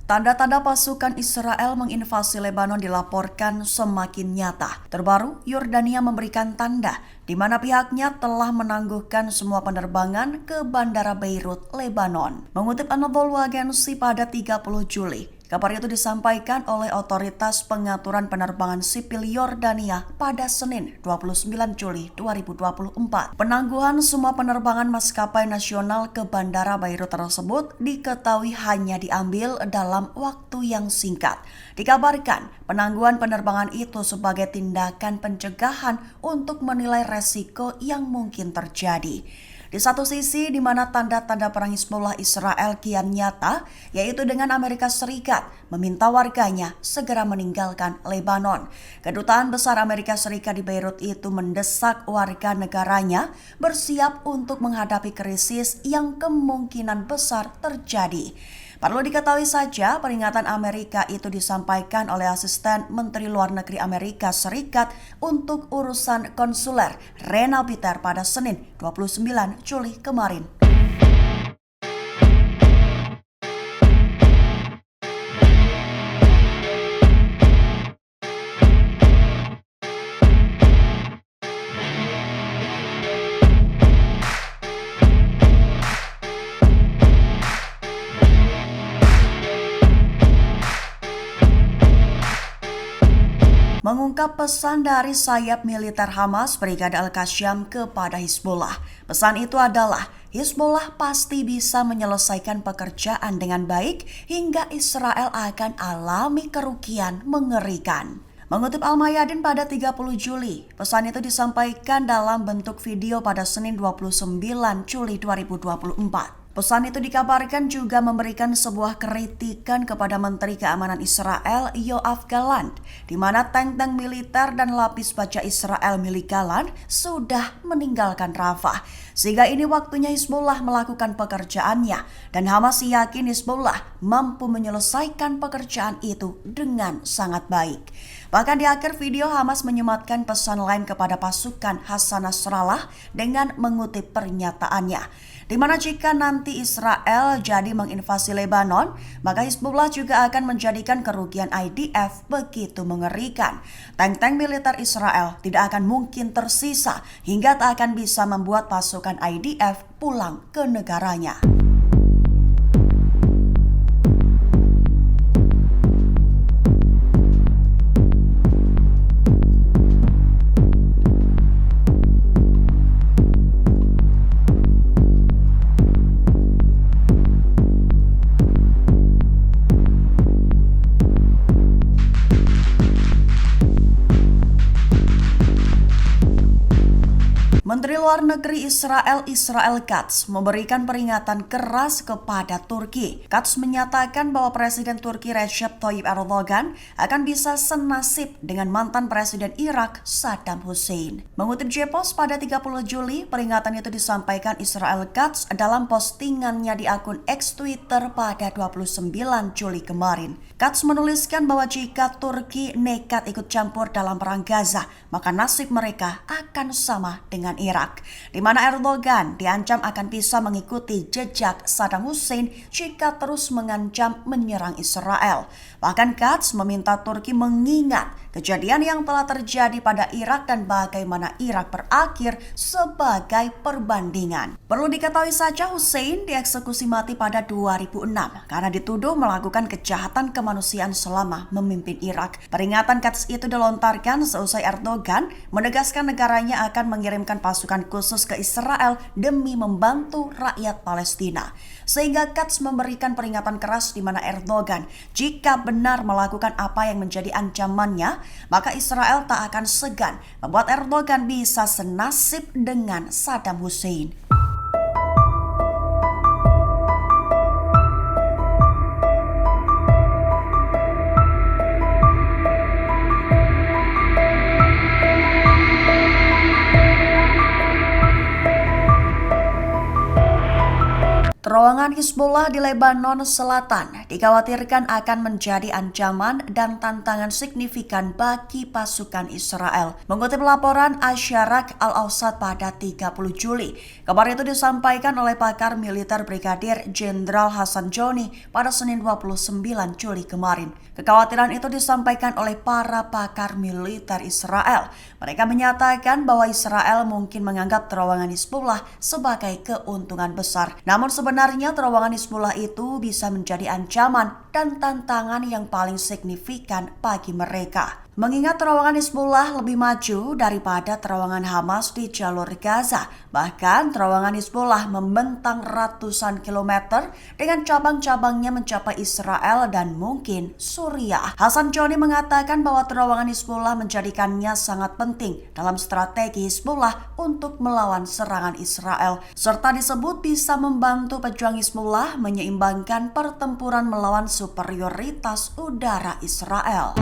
Tanda-tanda pasukan Israel menginvasi Lebanon dilaporkan semakin nyata. Terbaru, Yordania memberikan tanda di mana pihaknya telah menangguhkan semua penerbangan ke Bandara Beirut, Lebanon. Mengutip Anadolu Agency pada 30 Juli, kabar itu disampaikan oleh Otoritas Pengaturan Penerbangan Sipil Yordania pada Senin 29 Juli 2024. Penangguhan semua penerbangan maskapai nasional ke Bandara Beirut tersebut diketahui hanya diambil dalam waktu yang singkat. Dikabarkan, penangguhan penerbangan itu sebagai tindakan pencegahan untuk menilai resiko yang mungkin terjadi. Di satu sisi, di mana tanda-tanda perang Hizbullah Israel kian nyata, yaitu dengan Amerika Serikat meminta warganya segera meninggalkan Lebanon. Kedutaan Besar Amerika Serikat di Beirut itu mendesak warga negaranya bersiap untuk menghadapi krisis yang kemungkinan besar terjadi. Perlu diketahui saja, peringatan Amerika itu disampaikan oleh Asisten Menteri Luar Negeri Amerika Serikat untuk urusan konsuler, Rena Peter, pada Senin 29 Juli kemarin. Mengungkap pesan dari sayap militer Hamas Brigade Al-Qassam kepada Hizbullah. Pesan itu adalah Hizbullah pasti bisa menyelesaikan pekerjaan dengan baik hingga Israel akan alami kerugian mengerikan. Mengutip Al-Mayadin pada 30 Juli, pesan itu disampaikan dalam bentuk video pada Senin 29 Juli 2024. Pesan itu dikabarkan juga memberikan sebuah kritikan kepada Menteri Keamanan Israel Yoav Gallant, di mana tank-tank militer dan lapis baja Israel milik Gallant sudah meninggalkan Rafah. Sehingga ini waktunya Hizbullah melakukan pekerjaannya, dan Hamas yakin Hizbullah mampu menyelesaikan pekerjaan itu dengan sangat baik. Bahkan di akhir video, Hamas menyematkan pesan lain kepada pasukan Hasan Nasrallah dengan mengutip pernyataannya, di mana jika nanti Israel jadi menginvasi Lebanon, maka Hizbullah juga akan menjadikan kerugian IDF begitu mengerikan. Tank-tank militer Israel tidak akan mungkin tersisa hingga tak akan bisa membuat pasukan IDF pulang ke negaranya. Menteri Luar Negeri Israel Katz memberikan peringatan keras kepada Turki. Katz menyatakan bahwa Presiden Turki Recep Tayyip Erdogan akan bisa senasib dengan mantan Presiden Irak Saddam Hussein. Mengutip J-Post pada 30 Juli, peringatan itu disampaikan Israel Katz dalam postingannya di akun X Twitter pada 29 Juli kemarin. Katz menuliskan bahwa jika Turki nekat ikut campur dalam perang Gaza, maka nasib mereka akan sama dengan Irak, di mana Erdogan diancam akan bisa mengikuti jejak Saddam Hussein jika terus mengancam menyerang Israel. Bahkan Katz meminta Turki mengingat kejadian yang telah terjadi pada Irak dan bagaimana Irak berakhir sebagai perbandingan. Perlu diketahui saja, Hussein dieksekusi mati pada 2006 karena dituduh melakukan kejahatan kemanusiaan selama memimpin Irak. Peringatan Katz itu dilontarkan seusai Erdogan menegaskan negaranya akan mengirimkan pasukan khusus ke Israel demi membantu rakyat Palestina. Sehingga Katz memberikan peringatan keras di mana Erdogan jika benar melakukan apa yang menjadi ancamannya, maka Israel tak akan segan membuat Erdogan bisa senasib dengan Saddam Hussein. Terowongan Serangan Hizbullah di Lebanon Selatan dikhawatirkan akan menjadi ancaman dan tantangan signifikan bagi pasukan Israel. Mengutip laporan Asyarak Al-Awsat pada 30 Juli, kabar itu disampaikan oleh pakar militer Brigadir Jenderal Hasan Joni pada Senin 29 Juli kemarin. Kekhawatiran itu disampaikan oleh para pakar militer Israel. Mereka menyatakan bahwa Israel mungkin menganggap terowongan Hizbullah sebagai keuntungan besar. Namun sebenarnya terowongan Hizbullah itu bisa menjadi ancaman dan tantangan yang paling signifikan bagi mereka. Mengingat terowongan Hizbullah lebih maju daripada terowongan Hamas di jalur Gaza. Bahkan terowongan Hizbullah membentang ratusan kilometer dengan cabang-cabangnya mencapai Israel dan mungkin Suriah. Hasan Joni mengatakan bahwa terowongan Hizbullah menjadikannya sangat penting dalam strategi Hizbullah untuk melawan serangan Israel. Serta disebut bisa membantu pejuang Hizbullah menyeimbangkan pertempuran melawan superioritas udara Israel.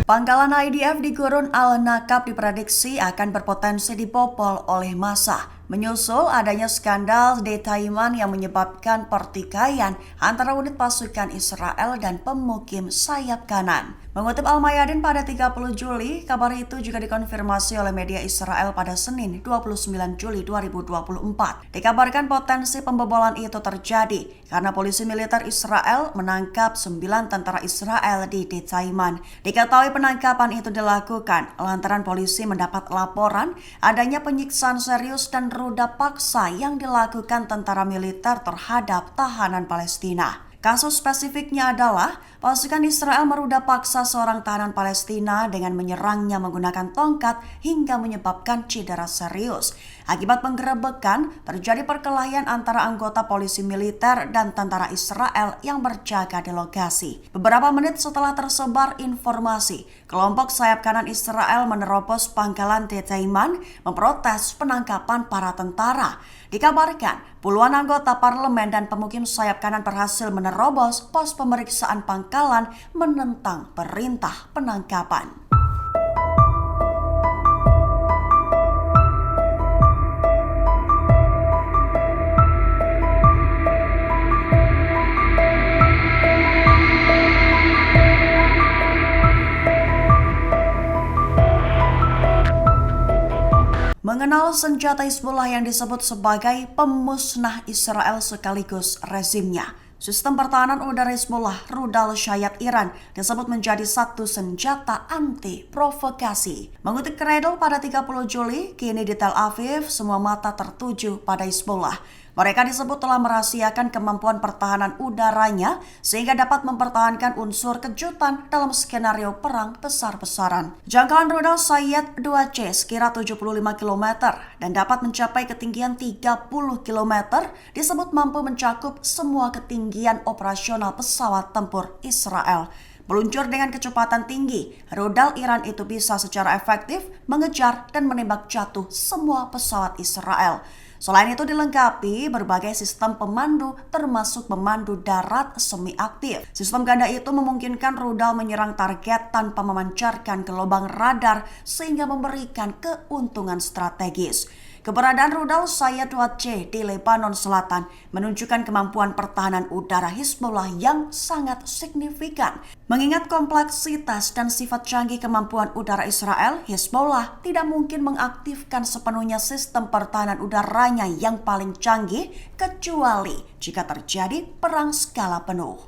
Pangkalan IDF di Gurun Al-Nakab diprediksi akan berpotensi dibobol oleh massa, menyusul adanya skandal detaiman yang menyebabkan pertikaian antara unit pasukan Israel dan pemukim sayap kanan. Mengutip Al-Mayadin pada 30 Juli, kabar itu juga dikonfirmasi oleh media Israel pada Senin 29 Juli 2024. Dikabarkan potensi pembobolan itu terjadi karena polisi militer Israel menangkap 9 tentara Israel di Detaiman. Diketahui penangkapan itu dilakukan lantaran polisi mendapat laporan adanya penyiksaan serius dan ruda paksa yang dilakukan tentara militer terhadap tahanan Palestina. Kasus spesifiknya adalah pasukan Israel meruda paksa seorang tahanan Palestina dengan menyerangnya menggunakan tongkat hingga menyebabkan cedera serius. Akibat penggerebekan, terjadi perkelahian antara anggota polisi militer dan tentara Israel yang berjaga di lokasi. Beberapa menit setelah tersebar informasi, kelompok sayap kanan Israel menerobos pangkalan Detaiman memprotes penangkapan para tentara. Dikabarkan, puluhan anggota parlemen dan pemukim sayap kanan berhasil menerobos pos pemeriksaan pangkalan menentang perintah penangkapan. Mengenal senjata Hizbullah yang disebut sebagai pemusnah Israel sekaligus rezimnya. Sistem pertahanan udara Hizbullah rudal Shayat Iran disebut menjadi satu senjata anti provokasi. Mengutip Cradle pada 30 Juli, kini di Tel Aviv semua mata tertuju pada Hizbullah. Mereka disebut telah merahasiakan kemampuan pertahanan udaranya sehingga dapat mempertahankan unsur kejutan dalam skenario perang besar-besaran. Jangkauan rudal Shayat 2C sekira 75 km dan dapat mencapai ketinggian 30 km disebut mampu mencakup semua ketinggian operasional pesawat tempur Israel. Meluncur dengan kecepatan tinggi, rudal Iran itu bisa secara efektif mengejar dan menembak jatuh semua pesawat Israel. Selain itu dilengkapi berbagai sistem pemandu termasuk pemandu darat semi-aktif. Sistem ganda itu memungkinkan rudal menyerang target tanpa memancarkan ke lubang radar sehingga memberikan keuntungan strategis. Keberadaan rudal Shayat 2C di Lebanon Selatan menunjukkan kemampuan pertahanan udara Hizbullah yang sangat signifikan. Mengingat kompleksitas dan sifat canggih kemampuan udara Israel, Hizbullah tidak mungkin mengaktifkan sepenuhnya sistem pertahanan udaranya yang paling canggih kecuali jika terjadi perang skala penuh.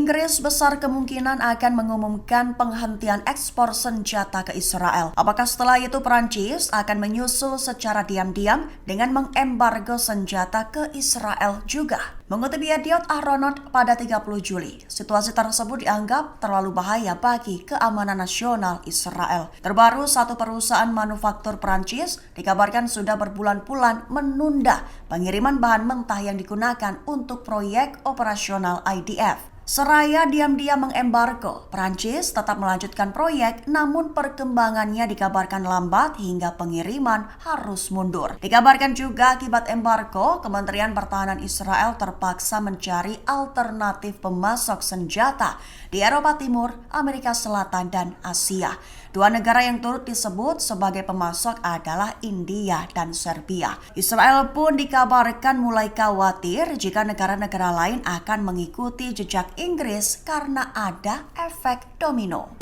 Inggris besar kemungkinan akan mengumumkan penghentian ekspor senjata ke Israel. Apakah setelah itu Perancis akan menyusul secara diam-diam dengan mengembargo senjata ke Israel juga? Mengutip Yediot Ahronot pada 30 Juli, situasi tersebut dianggap terlalu bahaya bagi keamanan nasional Israel. Terbaru, satu perusahaan manufaktur Perancis dikabarkan sudah berbulan-bulan menunda pengiriman bahan mentah yang digunakan untuk proyek operasional IDF. Seraya diam-diam mengembargo, Prancis tetap melanjutkan proyek, namun perkembangannya dikabarkan lambat hingga pengiriman harus mundur. Dikabarkan juga akibat embargo, Kementerian Pertahanan Israel terpaksa mencari alternatif pemasok senjata di Eropa Timur, Amerika Selatan, dan Asia. Dua negara yang turut disebut sebagai pemasok adalah India dan Serbia. Israel pun dikabarkan mulai khawatir jika negara-negara lain akan mengikuti jejak Inggris karena ada efek domino.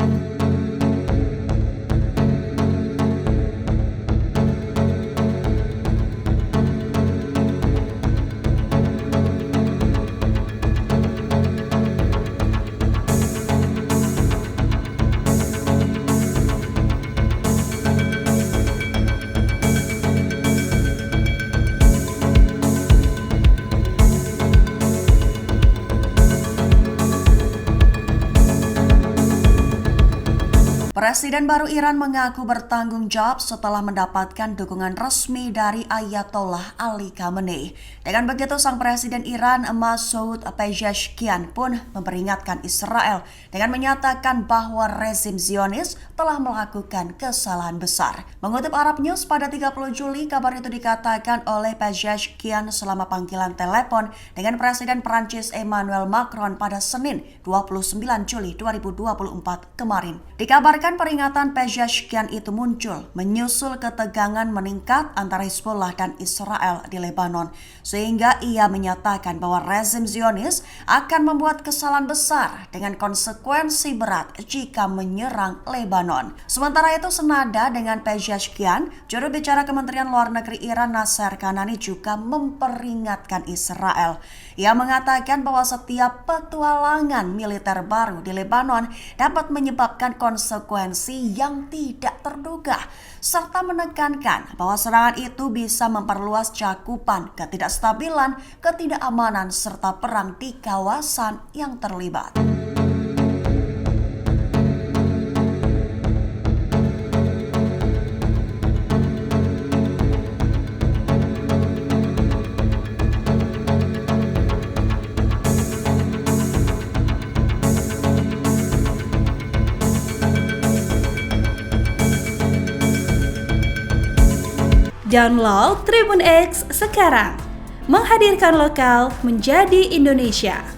Presiden baru Iran mengaku bertanggung jawab setelah mendapatkan dukungan resmi dari Ayatollah Ali Khamenei. Dengan begitu, sang Presiden Iran Masoud Pezeshkian pun memperingatkan Israel dengan menyatakan bahwa rezim Zionis telah melakukan kesalahan besar. Mengutip Arab News pada 30 Juli, kabar itu dikatakan oleh Pezeshkian selama panggilan telepon dengan Presiden Prancis Emmanuel Macron pada Senin 29 Juli 2024 kemarin. Dikabarkan peringatan Pezeshkian itu muncul menyusul ketegangan meningkat antara Hizbullah dan Israel di Lebanon, sehingga ia menyatakan bahwa rezim Zionis akan membuat kesalahan besar dengan konsekuensi berat jika menyerang Lebanon. Sementara itu, senada dengan Pezeshkian, juru bicara Kementerian Luar Negeri Iran Nasser Kanani juga memperingatkan Israel. Ia mengatakan bahwa setiap petualangan militer baru di Lebanon dapat menyebabkan konsekuensi yang tidak terduga, serta menekankan bahwa serangan itu bisa memperluas cakupan ketidakstabilan, ketidakamanan, serta perang di kawasan yang terlibat. Download Tribun X sekarang, menghadirkan lokal menjadi Indonesia.